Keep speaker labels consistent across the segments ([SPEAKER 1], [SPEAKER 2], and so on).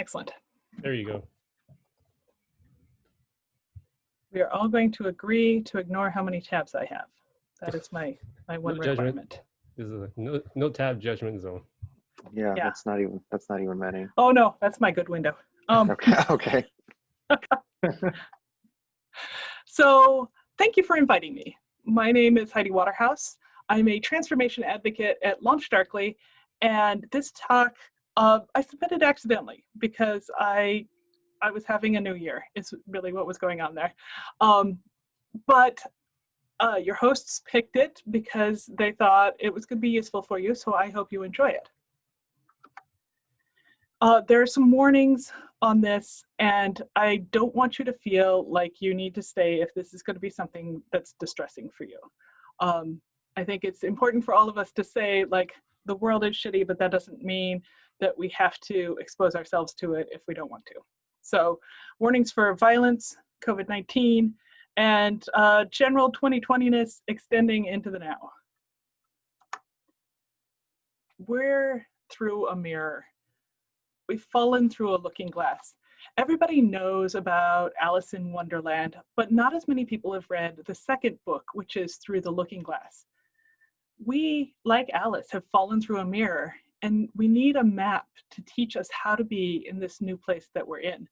[SPEAKER 1] Excellent.
[SPEAKER 2] There you go.
[SPEAKER 1] We are all going to agree to ignore how many tabs I have. That is my one
[SPEAKER 2] No judgment.
[SPEAKER 1] requirement.
[SPEAKER 2] This is a no tab judgment zone.
[SPEAKER 3] Yeah, that's not even many.
[SPEAKER 1] Oh no, that's my good window.
[SPEAKER 3] Okay.
[SPEAKER 1] So thank you for inviting me. My name is Heidi Waterhouse. I'm a transformation advocate at Launch Darkly, and this talk I submitted accidentally because I was having a new year. Is really what was going on there. But your hosts picked it because they thought it was going to be useful for you, so I hope you enjoy it. There are some warnings on this, and I don't want you to feel like you need to stay if this is going to be something that's distressing for you. I think it's important for all of us to say, like, the world is shitty, but that doesn't mean that we have to expose ourselves to it if we don't want to. So warnings for violence, COVID-19, and general 2020-ness extending into the now. We're through a mirror. We've fallen through a looking glass. Everybody knows about Alice in Wonderland, but not as many people have read the second book, which is Through the Looking Glass. We, like Alice, have fallen through a mirror, and we need a map to teach us how to be in this new place that we're in.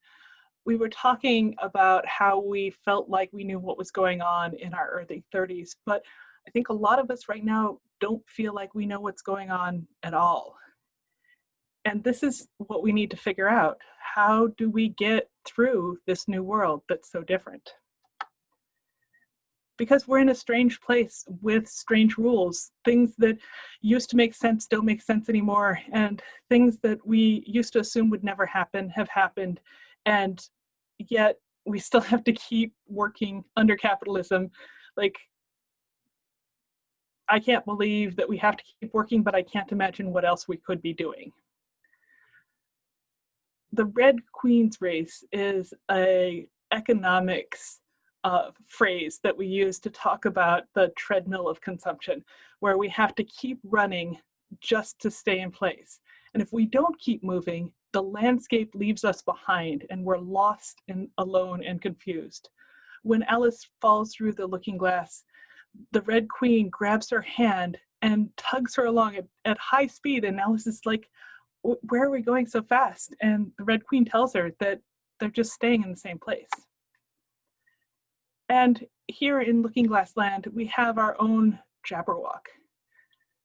[SPEAKER 1] We were talking about how we felt like we knew what was going on in our early 30s, but I think a lot of us right now don't feel like we know what's going on at all. And this is what we need to figure out. How do we get through this new world that's so different? Because we're in a strange place with strange rules. Things that used to make sense don't make sense anymore. And things that we used to assume would never happen have happened. And yet we still have to keep working under capitalism. Like, I can't believe that we have to keep working, but I can't imagine what else we could be doing. The Red Queen's race is an economics phrase that we use to talk about the treadmill of consumption, where we have to keep running just to stay in place. And if we don't keep moving, the landscape leaves us behind and we're lost and alone and confused. When Alice falls through the looking glass, the Red Queen grabs her hand and tugs her along at high speed, and Alice is like, where are we going so fast? And the Red Queen tells her that they're just staying in the same place. And here in Looking Glass Land, we have our own Jabberwock.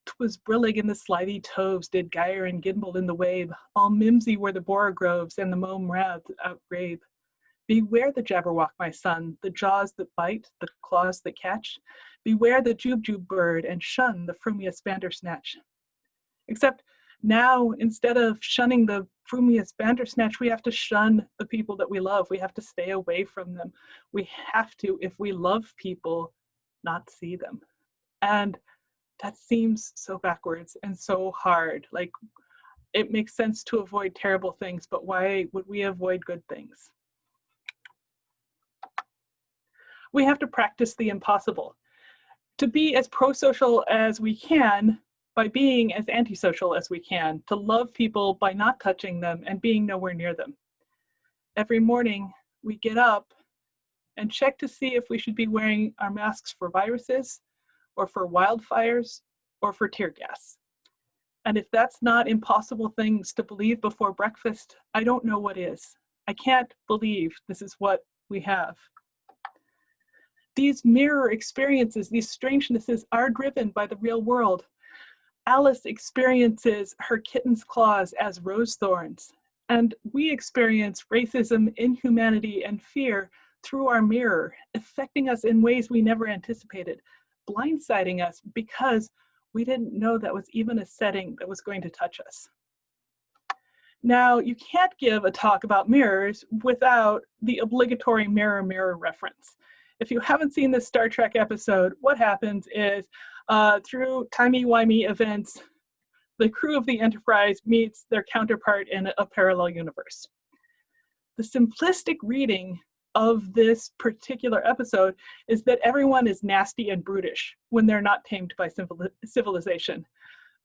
[SPEAKER 1] 'Twas brillig in the slithy toves did gyre and gimble in the wave, all mimsy were the borogroves and the mome raths outgrave. Beware the Jabberwock, my son, the jaws that bite, the claws that catch. Beware the Jubjub bird and shun the frumious bandersnatch. Except now, instead of shunning the frumious bandersnatch, we have to shun the people that we love. We have to stay away from them. We have to, if we love people, not see them. And that seems so backwards and so hard. Like, it makes sense to avoid terrible things, but why would we avoid good things? We have to practice the impossible. To be as pro-social as we can by being as antisocial as we can, to love people by not touching them and being nowhere near them. Every morning, we get up and check to see if we should be wearing our masks for viruses, or for wildfires, or for tear gas. And if that's not impossible things to believe before breakfast, I don't know what is. I can't believe this is what we have. These mirror experiences, these strangenesses are driven by the real world. Alice experiences her kitten's claws as rose thorns, and we experience racism, inhumanity, and fear through our mirror, affecting us in ways we never anticipated, blindsiding us because we didn't know that was even a setting that was going to touch us. Now, you can't give a talk about mirrors without the obligatory mirror, mirror reference. If you haven't seen this Star Trek episode, what happens is through timey-wimey events, the crew of the Enterprise meets their counterpart in a parallel universe. The simplistic reading of this particular episode is that everyone is nasty and brutish when they're not tamed by civilization.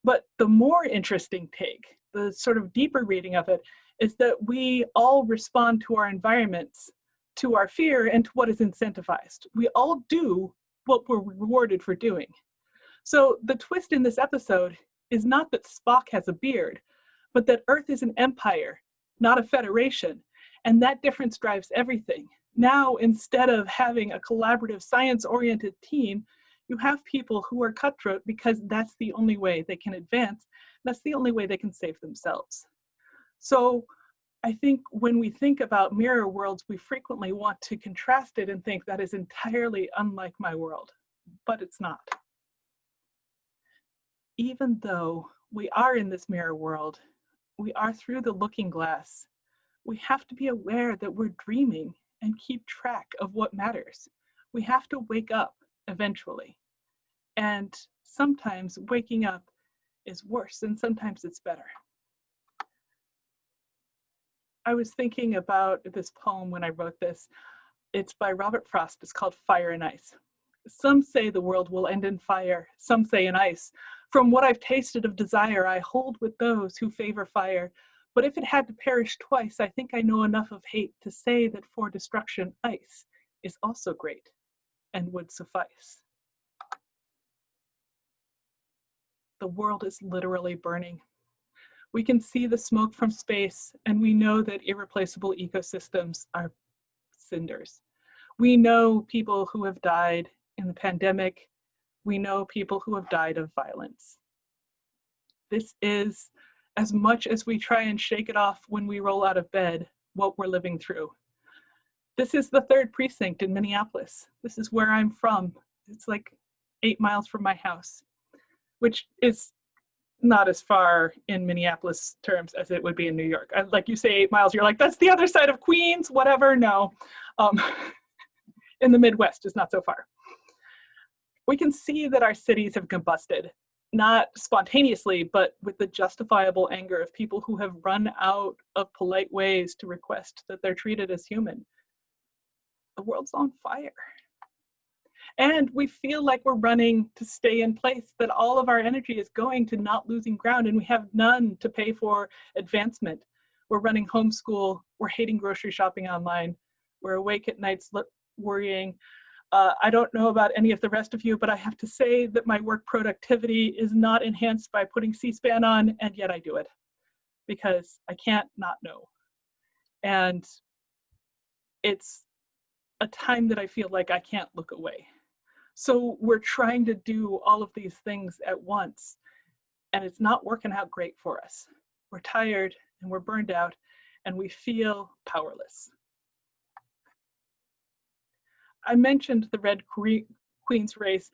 [SPEAKER 1] But the more interesting take, the sort of deeper reading of it, is that we all respond to our environments, to our fear, and to what is incentivized. We all do what we're rewarded for doing. So the twist in this episode is not that Spock has a beard, but that Earth is an empire, not a federation. And that difference drives everything. Now, instead of having a collaborative, science-oriented team, you have people who are cutthroat because that's the only way they can advance. That's the only way they can save themselves. So I think when we think about mirror worlds, we frequently want to contrast it and think that is entirely unlike my world, but it's not. Even though we are in this mirror world, we are through the looking glass. We have to be aware that we're dreaming and keep track of what matters. We have to wake up eventually. And sometimes waking up is worse, and sometimes it's better. I was thinking about this poem when I wrote this. It's by Robert Frost. It's called Fire and Ice. Some say the world will end in fire, some say in ice. From what I've tasted of desire, I hold with those who favor fire. But if it had to perish twice, I think I know enough of hate to say that for destruction, ice is also great and would suffice. The world is literally burning. We can see the smoke from space, and we know that irreplaceable ecosystems are cinders. We know people who have died in the pandemic. We know people who have died of violence. This is, as much as we try and shake it off when we roll out of bed, what we're living through. This is the 3rd precinct in Minneapolis. This is where I'm from. It's like 8 miles from my house, which is not as far in Minneapolis terms as it would be in New York. Like you say 8 miles, you're like, that's the other side of Queens, whatever. No, in the Midwest is not so far. We can see that our cities have combusted, not spontaneously, but with the justifiable anger of people who have run out of polite ways to request that they're treated as human. The world's on fire. And we feel like we're running to stay in place, that all of our energy is going to not losing ground, and we have none to pay for advancement. We're running homeschool, we're hating grocery shopping online, we're awake at nights worrying. I don't know about any of the rest of you, but I have to say that my work productivity is not enhanced by putting C-SPAN on, and yet I do it because I can't not know. And it's a time that I feel like I can't look away. So we're trying to do all of these things at once, and it's not working out great for us. We're tired and we're burned out, and we feel powerless. I mentioned the Red Queen's race.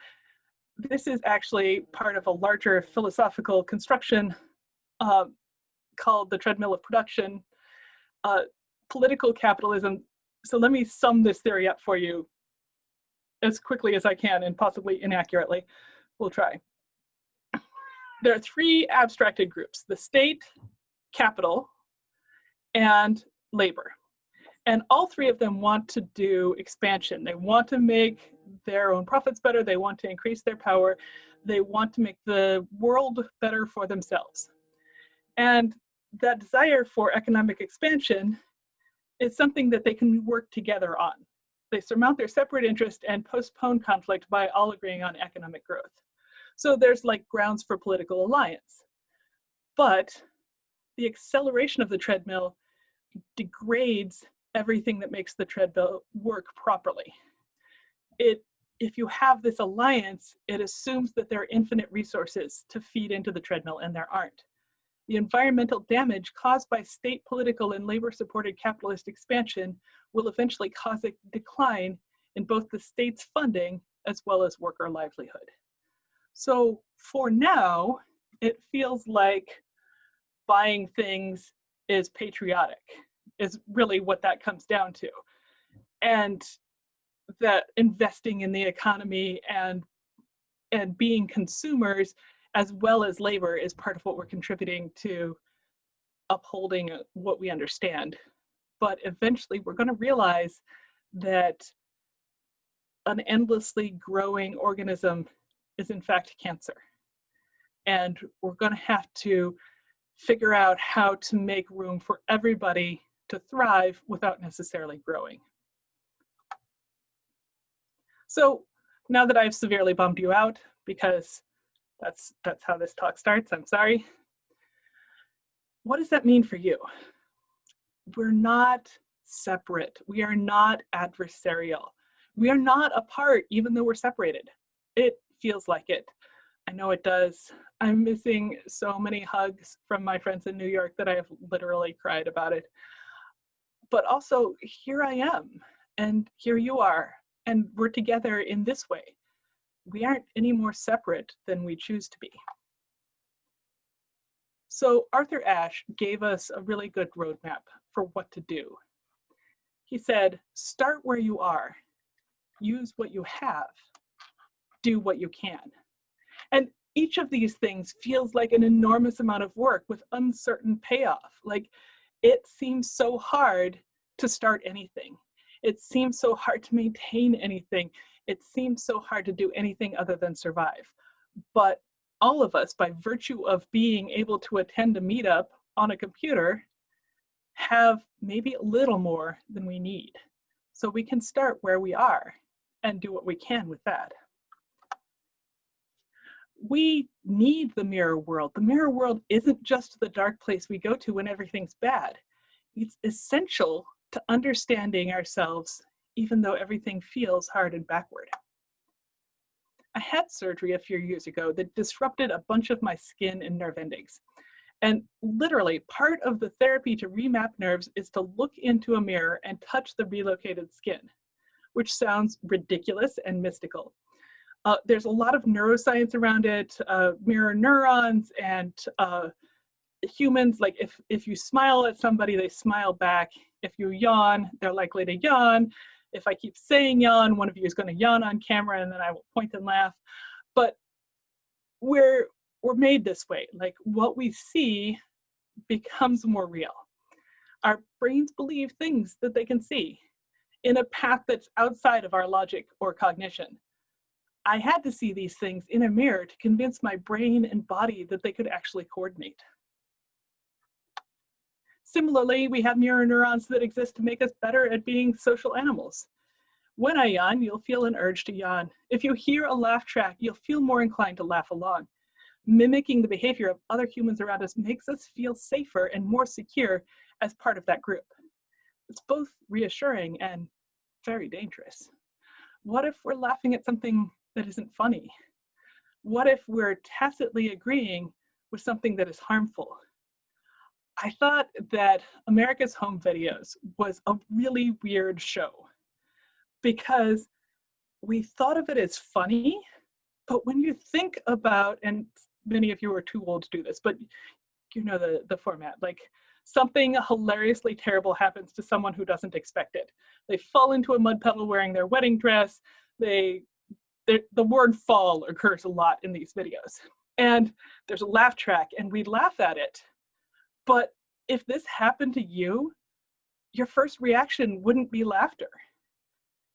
[SPEAKER 1] This is actually part of a larger philosophical construction called the treadmill of production, political capitalism. So let me sum this theory up for you as quickly as I can, and possibly inaccurately. We'll try. There are 3 abstracted groups: the state, capital, and labor. And all 3 of them want to do expansion. They want to make their own profits better. They want to increase their power. They want to make the world better for themselves. And that desire for economic expansion is something that they can work together on. They surmount their separate interest and postpone conflict by all agreeing on economic growth. So there's like grounds for political alliance. But the acceleration of the treadmill degrades everything that makes the treadmill work properly. If you have this alliance, it assumes that there are infinite resources to feed into the treadmill, and there aren't. The environmental damage caused by state, political, and labor-supported capitalist expansion will eventually cause a decline in both the state's funding as well as worker livelihood. So for now, it feels like buying things is patriotic, is really what that comes down to. And that investing in the economy and being consumers as well as labor is part of what we're contributing to upholding what we understand. But eventually we're going to realize that an endlessly growing organism is in fact cancer. And we're going to have to figure out how to make room for everybody to thrive without necessarily growing. So now that I've severely bummed you out, because that's how this talk starts, I'm sorry. What does that mean for you? We're not separate. We are not adversarial. We are not apart, even though we're separated. It feels like it. I know it does. I'm missing so many hugs from my friends in New York that I have literally cried about it. But also, here I am, and here you are, and we're together in this way. We aren't any more separate than we choose to be. So Arthur Ashe gave us a really good roadmap for what to do. He said, start where you are, use what you have, do what you can. And each of these things feels like an enormous amount of work with uncertain payoff. Like, it seems so hard to start anything. It seems so hard to maintain anything. It seems so hard to do anything other than survive. But all of us, by virtue of being able to attend a meetup on a computer, have maybe a little more than we need. So we can start where we are and do what we can with that. We need the mirror world. The mirror world isn't just the dark place we go to when everything's bad. It's essential to understanding ourselves, even though everything feels hard and backward. I had surgery a few years ago that disrupted a bunch of my skin and nerve endings. And literally, part of the therapy to remap nerves is to look into a mirror and touch the relocated skin, which sounds ridiculous and mystical. There's a lot of neuroscience around it, mirror neurons, and humans, like if you smile at somebody, they smile back. If you yawn, they're likely to yawn. If I keep saying yawn, one of you is going to yawn on camera, and then I will point and laugh. But we're made this way. Like, what we see becomes more real. Our brains believe things that they can see in a path that's outside of our logic or cognition. I had to see these things in a mirror to convince my brain and body that they could actually coordinate. Similarly, we have mirror neurons that exist to make us better at being social animals. When I yawn, you'll feel an urge to yawn. If you hear a laugh track, you'll feel more inclined to laugh along. Mimicking the behavior of other humans around us makes us feel safer and more secure as part of that group. It's both reassuring and very dangerous. What if we're laughing at something that isn't funny? What if we're tacitly agreeing with something that is harmful? I thought that America's Home Videos was a really weird show because we thought of it as funny, but when you think about, and many of you are too old to do this, but you know the format, like something hilariously terrible happens to someone who doesn't expect it. They fall into a mud puddle wearing their wedding dress. The word fall occurs a lot in these videos. And there's a laugh track and we laugh at it. But if this happened to you, your first reaction wouldn't be laughter.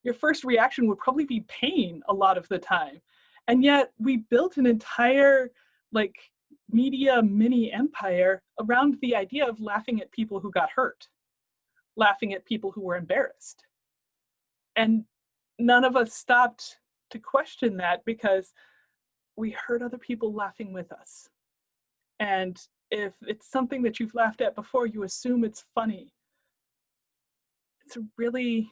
[SPEAKER 1] Your first reaction would probably be pain a lot of the time. And yet we built an entire like media mini empire around the idea of laughing at people who got hurt, laughing at people who were embarrassed. And none of us stopped to question that because we heard other people laughing with us. And if it's something that you've laughed at before, you assume it's funny. It's a really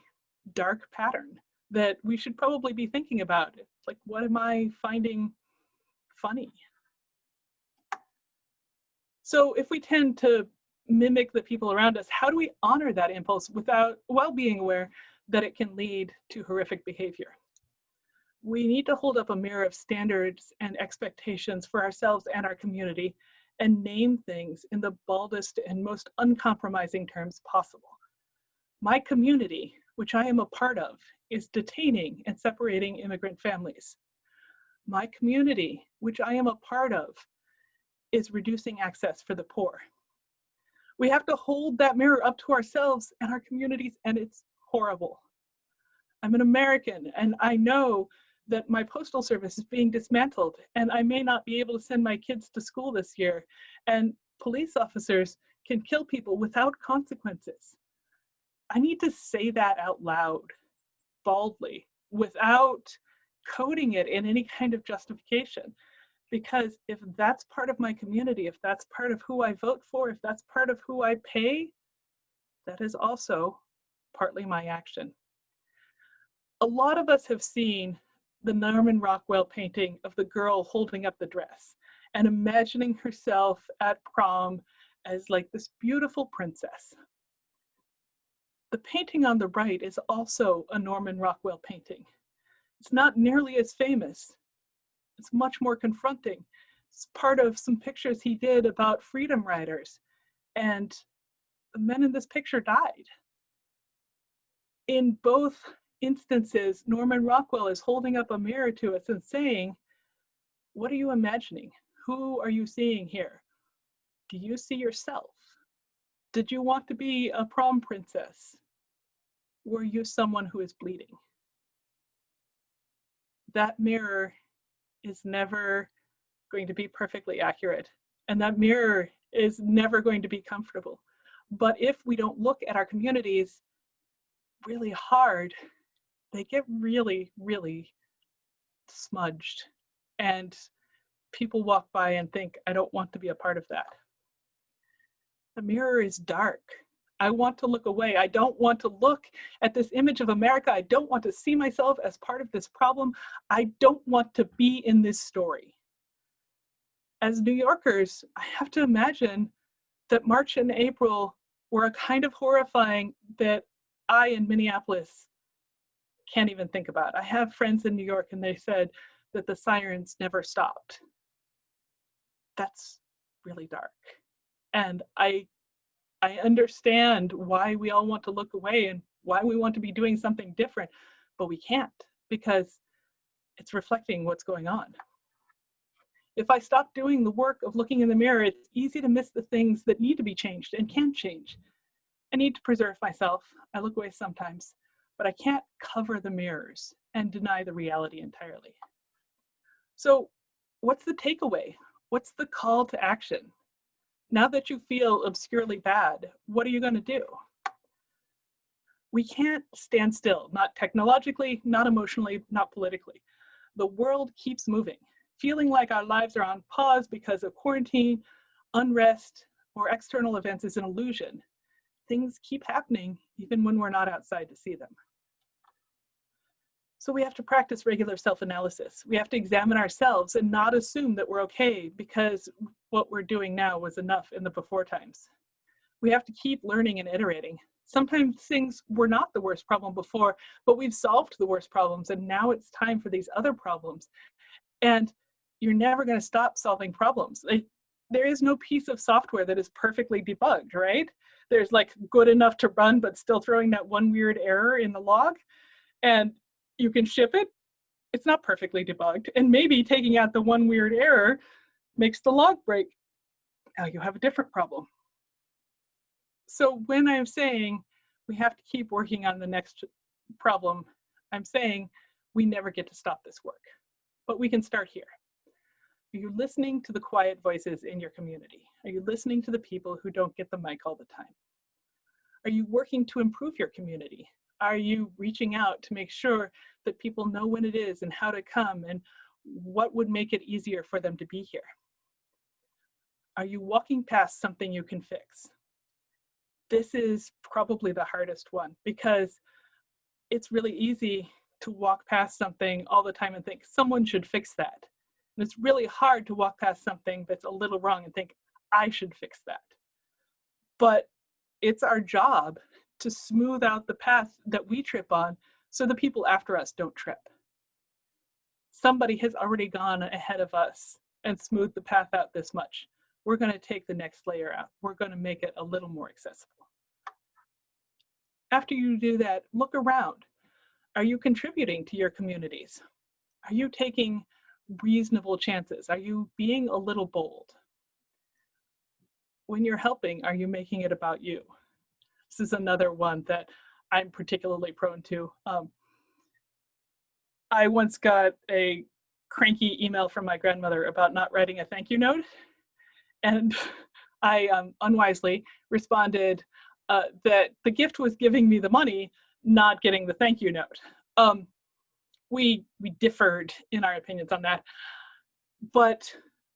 [SPEAKER 1] dark pattern that we should probably be thinking about. It's like, what am I finding funny? So if we tend to mimic the people around us, how do we honor that impulse while being aware that it can lead to horrific behavior? We need to hold up a mirror of standards and expectations for ourselves and our community and name things in the baldest and most uncompromising terms possible. My community, which I am a part of, is detaining and separating immigrant families. My community, which I am a part of, is reducing access for the poor. We have to hold that mirror up to ourselves and our communities, and it's horrible. I'm an American, and I know that my postal service is being dismantled, and I may not be able to send my kids to school this year. And Police officers can kill people without consequences. I need to say that out loud, boldly, without coding it in any kind of justification. Because if that's part of my community, if that's part of who I vote for, if that's part of who I pay, that is also partly my action. A lot of us have seen the Norman Rockwell painting of the girl holding up the dress and imagining herself at prom as like this beautiful princess. The painting on the right is also a Norman Rockwell painting. It's not nearly as famous. It's much more confronting. It's part of some pictures he did about freedom riders, and the men in this picture died. In both instances, Norman Rockwell is holding up a mirror to us and saying, what are you imagining? Who are you seeing here? Do you see yourself? Did you want to be a prom princess? Were you someone who is bleeding? That mirror is never going to be perfectly accurate, and that mirror is never going to be comfortable. But if we don't look at our communities really hard, they get really, really smudged. And people walk by and think, I don't want to be a part of that. The mirror is dark. I want to look away. I don't want to look at this image of America. I don't want to see myself as part of this problem. I don't want to be in this story. As New Yorkers, I have to imagine that March and April were a kind of horrifying that I in Minneapolis can't even think about. I have friends in New York and they said that the sirens never stopped. That's really dark. And I understand why we all want to look away and why we want to be doing something different, but we can't because it's reflecting what's going on. If I stop doing the work of looking in the mirror, it's easy to miss the things that need to be changed and can change. I need to preserve myself. I look away sometimes, but I can't cover the mirrors and deny the reality entirely. So what's the takeaway? What's the call to action? Now that you feel obscurely bad, what are you going to do? We can't stand still, not technologically, not emotionally, not politically. The world keeps moving. Feeling like our lives are on pause because of quarantine, unrest, or external events is an illusion. Things keep happening even when we're not outside to see them. So we have to practice regular self-analysis. We have to examine ourselves and not assume that we're okay because what we're doing now was enough in the before times. We have to keep learning and iterating. Sometimes things were not the worst problem before, but we've solved the worst problems and now it's time for these other problems. And you're never going to stop solving problems. There is no piece of software that is perfectly debugged, right? There's like good enough to run, but still throwing that one weird error in the log. And you can ship it. It's not perfectly debugged. And maybe taking out the one weird error makes the log break. Now you have a different problem. So when I'm saying we have to keep working on the next problem, I'm saying we never get to stop this work, but we can start here. Are you listening to the quiet voices in your community? Are you listening to the people who don't get the mic all the time? Are you working to improve your community? Are you reaching out to make sure that people know when it is and how to come and what would make it easier for them to be here? Are you walking past something you can fix? This is probably the hardest one because it's really easy to walk past something all the time and think someone should fix that. And it's really hard to walk past something that's a little wrong and think I should fix that. But it's our job to smooth out the path that we trip on so the people after us don't trip. Somebody has already gone ahead of us and smoothed the path out this much. We're going to take the next layer out. We're going to make it a little more accessible. After you do that, look around. Are you contributing to your communities? Are you taking reasonable chances? Are you being a little bold? When you're helping, are you making it about you? This is another one that I'm particularly prone to. I once got a cranky email from my grandmother about not writing a thank you note. And I unwisely responded that the gift was giving me the money, not getting the thank you note. We differed in our opinions on that, but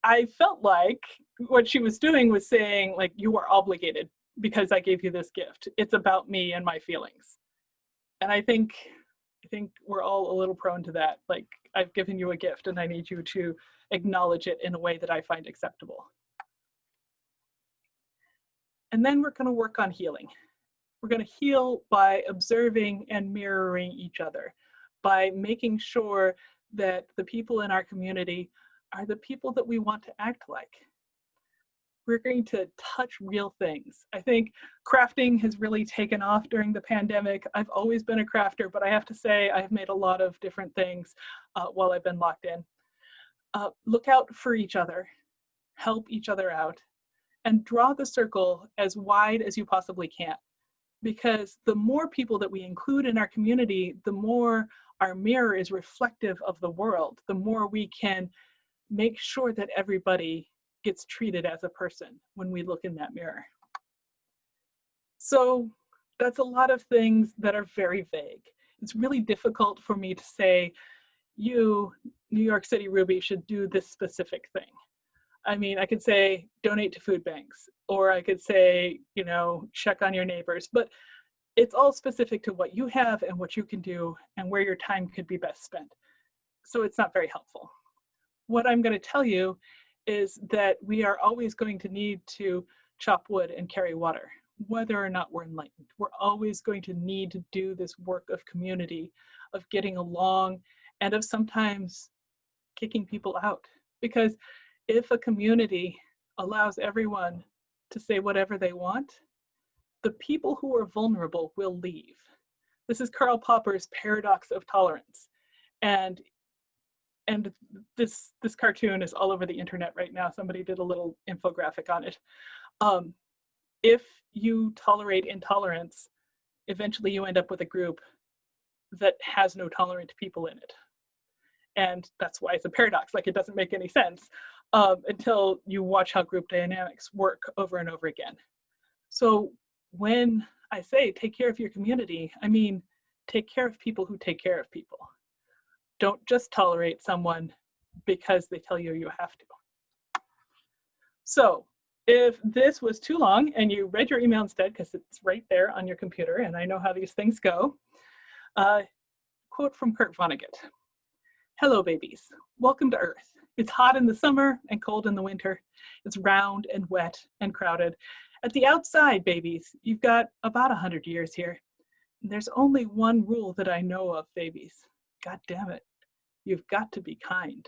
[SPEAKER 1] I felt like what she was doing was saying, like, you are obligated because I gave you this gift. It's about me and my feelings. And I think we're all a little prone to that. Like, I've given you a gift and I need you to acknowledge it in a way that I find acceptable. And then we're going to work on healing. We're going to heal by observing and mirroring each other, by making sure that the people in our community are the people that we want to act like. We're going to touch real things. I think crafting has really taken off during the pandemic. I've always been a crafter, but I have to say I've made a lot of different things while I've been locked in. Look out for each other, help each other out, and draw the circle as wide as you possibly can. Because the more people that we include in our community, the more our mirror is reflective of the world, the more we can make sure that everybody gets treated as a person when we look in that mirror. So that's a lot of things that are very vague. It's really difficult for me to say, you, New York City Ruby, should do this specific thing. I mean, I could say donate to food banks, or I could say, you know, check on your neighbors, but it's all specific to what you have and what you can do and where your time could be best spent. So it's not very helpful. What I'm going to tell you is that we are always going to need to chop wood and carry water, whether or not we're enlightened. We're always going to need to do this work of community, of getting along, and of sometimes kicking people out. Because if a community allows everyone to say whatever they want, the people who are vulnerable will leave. This is Karl Popper's paradox of tolerance. And this cartoon is all over the internet right now. Somebody did a little infographic on it. If you tolerate intolerance, eventually you end up with a group that has no tolerant people in it. And that's why it's a paradox. Like, it doesn't make any sense until you watch how group dynamics work over and over again. So when I say take care of your community, I mean take care of people who take care of people. Don't just tolerate someone because they tell you you have to. So if this was too long and you read your email instead, because it's right there on your computer and I know how these things go, quote from Kurt Vonnegut. Hello, babies. Welcome to Earth. It's hot in the summer and cold in the winter. It's round and wet and crowded. At the outside, babies, you've got about 100 years here. There's only one rule that I know of, babies. God damn it. You've got to be kind.